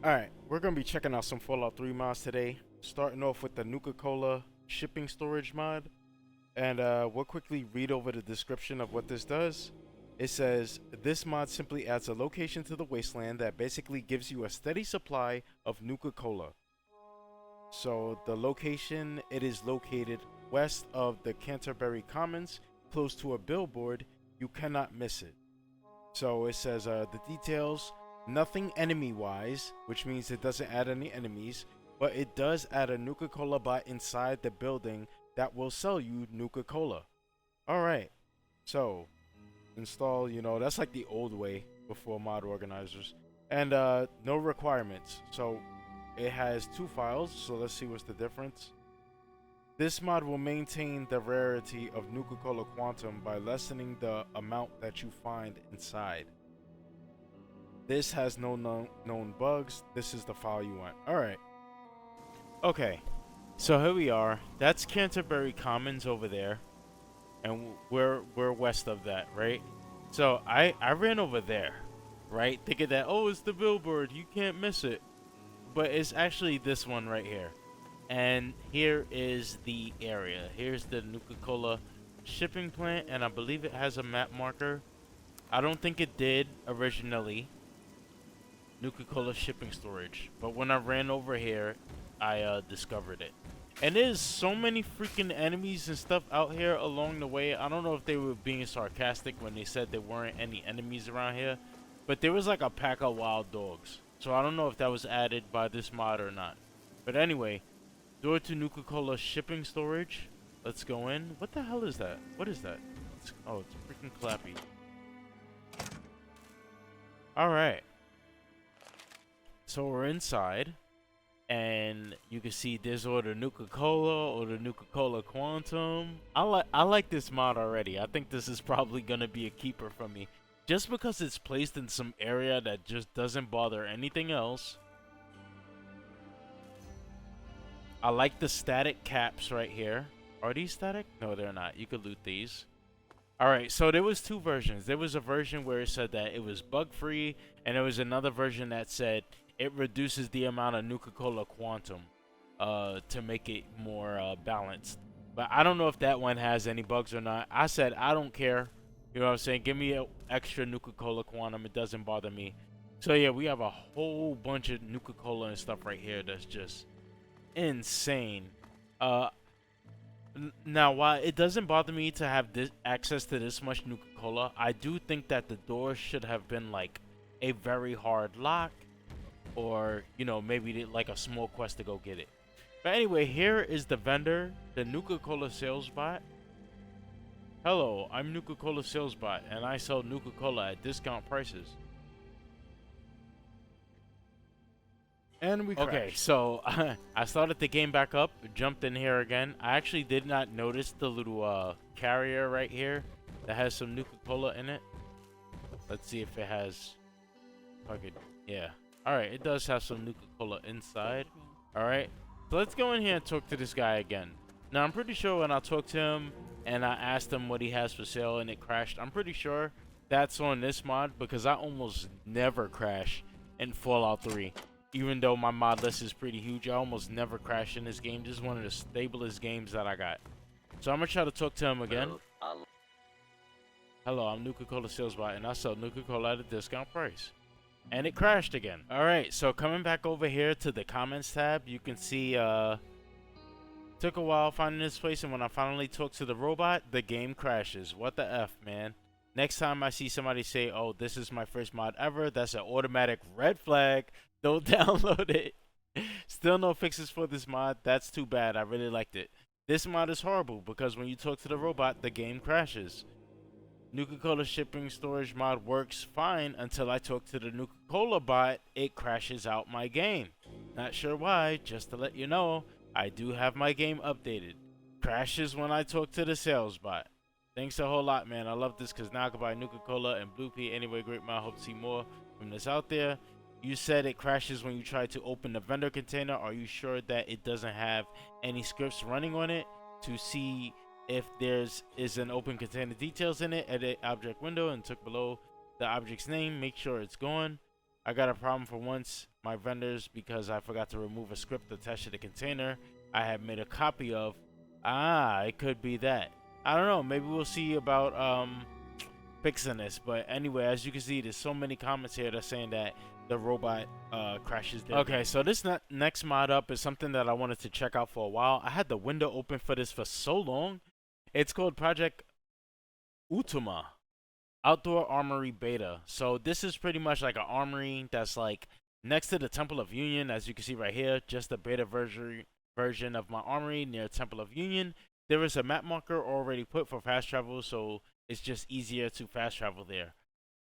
Alright, we're going to be checking out some Fallout 3 mods today. Starting off with the Nuka-Cola shipping storage mod. And we'll quickly read over the description of what this does. It says, this mod simply adds a location to the wasteland that basically gives you a steady supply of Nuka-Cola. So the location, it is located west of the Canterbury Commons, close to a billboard. You cannot miss it. So it says the details, nothing enemy wise, which means it doesn't add any enemies, but it does add a Nuka-Cola bot inside the building that will sell you Nuka-Cola. Alright, so install, that's like the old way before mod organizers. And no requirements. So it has two files, so let's see what's the difference. This mod will maintain the rarity of Nuka-Cola Quantum by lessening the amount that you find inside. This has no known bugs. This is the file you want. Alright. Okay. So here we are. That's Canterbury Commons over there. And we're west of that, right? So I ran over there, right? Thinking that, oh, it's the billboard. You can't miss it. But it's actually this one right here. And here is the area. Here's the Nuka-Cola shipping plant, and I believe it has a map marker. I don't think it did originally. Nuka-Cola shipping storage. But when I ran over here, I discovered it. And there's so many freaking enemies and stuff out here along the way. I don't know if they were being sarcastic when they said there weren't any enemies around here. But there was like a pack of wild dogs. So I don't know if that was added by this mod or not. But anyway, door to Nuka-Cola shipping storage. Let's go in. What the hell is that? What is that? Oh, it's freaking clappy. Alright. So we're inside. And you can see there's or the Nuka-Cola or the Nuka-Cola Quantum. I like this mod already. I think this is probably going to be a keeper for me. Just because it's placed in some area that just doesn't bother anything else. I like the static caps right here. Are these static? No, they're not. You could loot these. Alright, so there was two versions. There was a version where it said that it was bug-free. And there was another version that said it reduces the amount of Nuka-Cola Quantum to make it more balanced. But I don't know if that one has any bugs or not. I said I don't care. You know what I'm saying? Give me an extra Nuka-Cola Quantum. It doesn't bother me. So yeah, we have a whole bunch of Nuka-Cola and stuff right here that's just insane. Now, while it doesn't bother me to have this access to this much Nuka-Cola, I do think that the door should have been like a very hard lock. Or, maybe like a small quest to go get it. But anyway, here is the vendor, the Nuka-Cola sales bot. Hello, I'm Nuka-Cola sales bot, and I sell Nuka-Cola at discount prices. And we crashed. Okay, so I started the game back up, jumped in here again. I actually did not notice the little carrier right here that has some Nuka-Cola in it. Let's see if it has... Yeah. Alright, it does have some Nuka-Cola inside. Alright, so let's go in here and talk to this guy again. Now, I'm pretty sure when I talked to him and I asked him what he has for sale and it crashed, I'm pretty sure that's on this mod because I almost never crash in Fallout 3. Even though my mod list is pretty huge, I almost never crash in this game. This is one of the stablest games that I got. So I'm going to try to talk to him again. Hello, I'm Nuka-Cola salesbot and I sell Nuka-Cola at a discount price. And it crashed again. Alright, so coming back over here to the comments tab, you can see took a while finding this place, and when I finally talk to the robot, the game crashes. What the F, man? Next time I see somebody say, oh, this is my first mod ever, that's an automatic red flag. Don't download it. Still no fixes for this mod. That's too bad. I really liked it. This mod is horrible because when you talk to the robot, the game crashes. Nuka-Cola shipping storage mod works fine until I talk to the Nuka-Cola bot. It crashes out my game. Not sure why, just to let you know, I do have my game updated. Crashes when I talk to the sales bot. Thanks a whole lot, man. I love this because now I can buy Nuka-Cola and Blue Pea. Anyway, great man. Hope to see more from this out there. You said it crashes when you try to open the vendor container. Are you sure that it doesn't have any scripts running on it to see if there's an open container details in it? Edit object window and took below the object's name. Make sure it's gone. I got a problem for once. My vendors, because I forgot to remove a script attached to the container I had made a copy of. Ah, it could be that. I don't know. Maybe we'll see about fixing this. But anyway, as you can see, there's so many comments here that saying that the robot crashes their game. So this next mod up is something that I wanted to check out for a while. I had the window open for this for so long. It's called Project Utoma Outdoor Armory Beta. So this is pretty much like an armory that's like next to the Temple of Union, as you can see right here. Just a beta version of my armory near Temple of Union. There is a map marker already put for fast travel, so it's just easier to fast travel there.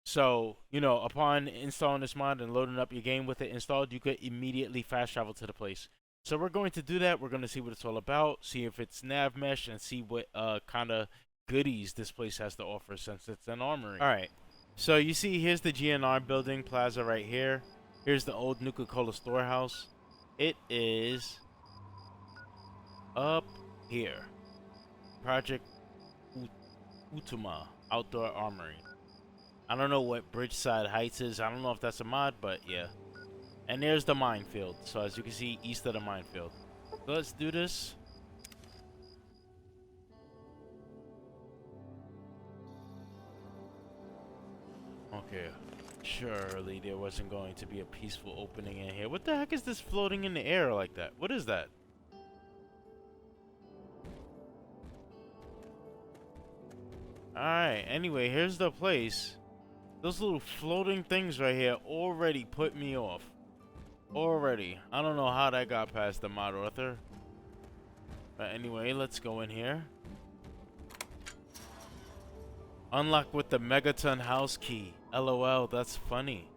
So, you know, upon installing this mod and loading up your game with it installed, you could immediately fast travel to the place. So we're going to do that. We're going to see what it's all about, see if it's nav mesh, and see what kind of goodies this place has to offer since it's an armory. All right. So you see, here's the GNR building plaza right here. Here's the old Nuka-Cola storehouse. It is up here. Project Utoma Outdoor Armory. I don't know what Bridgeside Heights is. I don't know if that's a mod, but yeah. And there's the minefield. So as you can see, east of the minefield. So let's do this. Okay. Surely there wasn't going to be a peaceful opening in here. What the heck is this floating in the air like that? What is that? Alright, anyway, here's the place. Those little floating things right here already put me off. Already. I don't know how that got past the mod author. But anyway, let's go in here. Unlock with the Megaton house key. LOL, that's funny.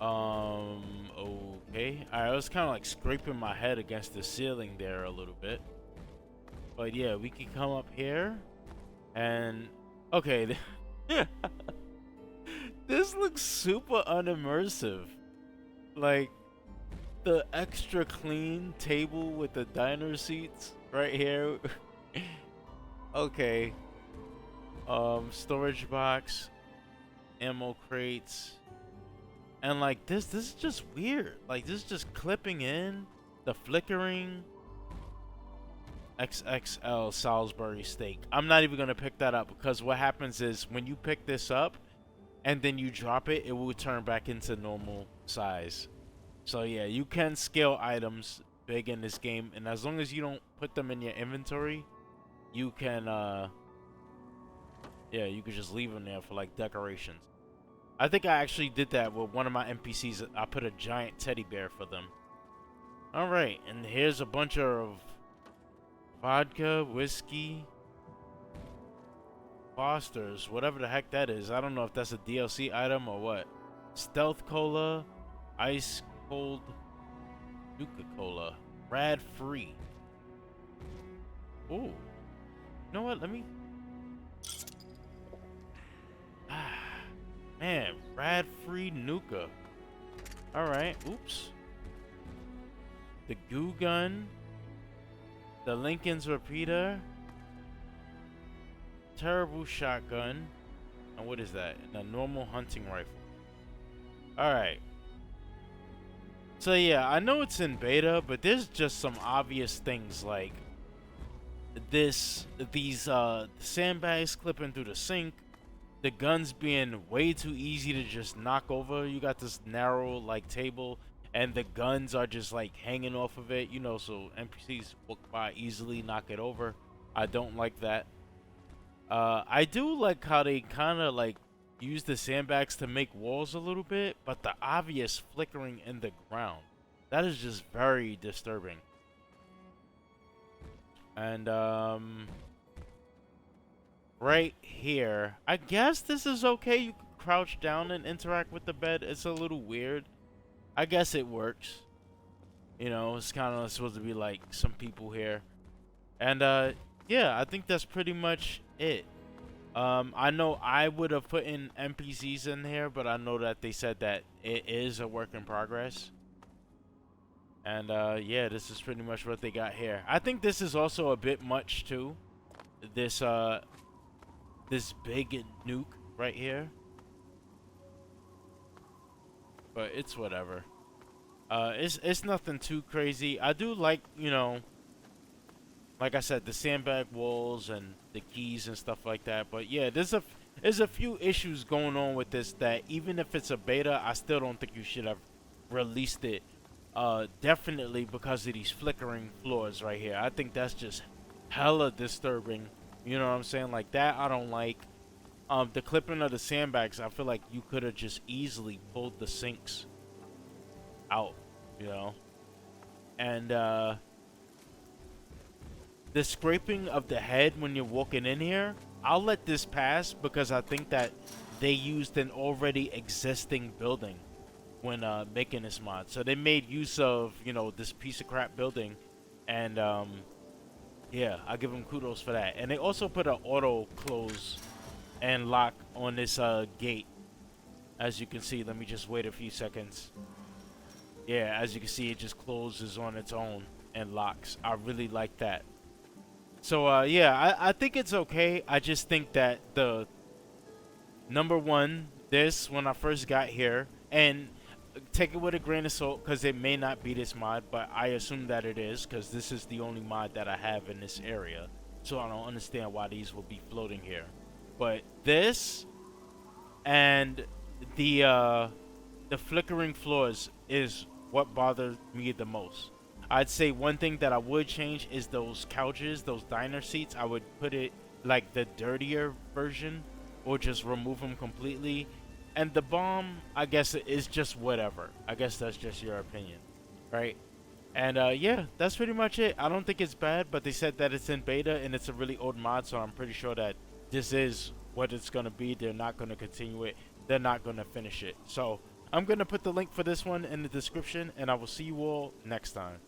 Okay. I was kind of like scraping my head against the ceiling there a little bit. But yeah, we can come up here. And okay, this looks super unimmersive. Like the extra clean table with the diner seats right here. Okay. Storage box, ammo crates, and like this is just weird. Like this is just clipping in, the flickering. XXL Salisbury steak. I'm not even gonna pick that up because what happens is when you pick this up and then you drop it, it will turn back into normal size. So yeah, you can scale items big in this game, and as long as you don't put them in your inventory, you can yeah, you could just leave them there for like decorations. I think I actually did that with one of my NPCs. I put a giant teddy bear for them. All right, and here's a bunch of vodka, whiskey, Foster's, whatever the heck that is. I don't know if that's a DLC item or what. Stealth Cola, Ice Cold Nuka-Cola, Rad Free. Ooh. You know what? Let me... Man, Rad Free Nuka. Alright, oops. The Goo Gun. The Lincoln's Repeater. Terrible Shotgun. And what is that? And a normal hunting rifle. Alright. So yeah, I know it's in beta, but there's just some obvious things like these sandbags clipping through the sink, the guns being way too easy to just knock over. You got this narrow like table and the guns are just like hanging off of it, you know, so NPCs walk by easily, knock it over. I don't like that. I do like how they kind of like use the sandbags to make walls a little bit, but the obvious flickering in the ground, that is just very disturbing. And right here, I guess this is okay. You can crouch down and interact with the bed. It's a little weird. I guess it works. You know, it's kind of supposed to be like some people here. And yeah, I think that's pretty much it. I know I would have put in NPCs in here, but I know that they said that it is a work in progress. And yeah, this is pretty much what they got here. I think this is also a bit much too. This this big nuke right here. but it's whatever. It's nothing too crazy. I do like, you know, like I said, the sandbag walls and the keys and stuff like that. But yeah, there's a few issues going on with this that even if it's a beta, I still don't think you should have released it. Definitely because of these flickering floors right here. I think that's just hella disturbing. You know what I'm saying? Like that, I don't like. The clipping of the sandbags, I feel like you could have just easily pulled the sinks out, you know. And the scraping of the head when you're walking in here, I'll let this pass because I think that they used an already existing building when making this mod. So they made use of, you know, this piece of crap building, and yeah, I give them kudos for that. And they also put an auto close and lock on this gate. As you can see, let me just wait a few seconds. Yeah, as you can see, it just closes on its own and locks. I really like that. So yeah, I think it's okay. I just think that the number one, this when I first got here, and take it with a grain of salt because it may not be this mod, but I assume that it is because this is the only mod that I have in this area. So I don't understand why these will be floating here. But this and the flickering floors is what bothered me the most. I'd say one thing that I would change is those couches, those diner seats. I would put it like the dirtier version or just remove them completely. And the bomb, I guess, is just whatever. I guess that's just your opinion, right? And yeah, that's pretty much it. I don't think it's bad, but they said that it's in beta and it's a really old mod, so I'm pretty sure that this is what it's going to be. They're not going to continue it. They're not going to finish it. So I'm going to put the link for this one in the description, and I will see you all next time.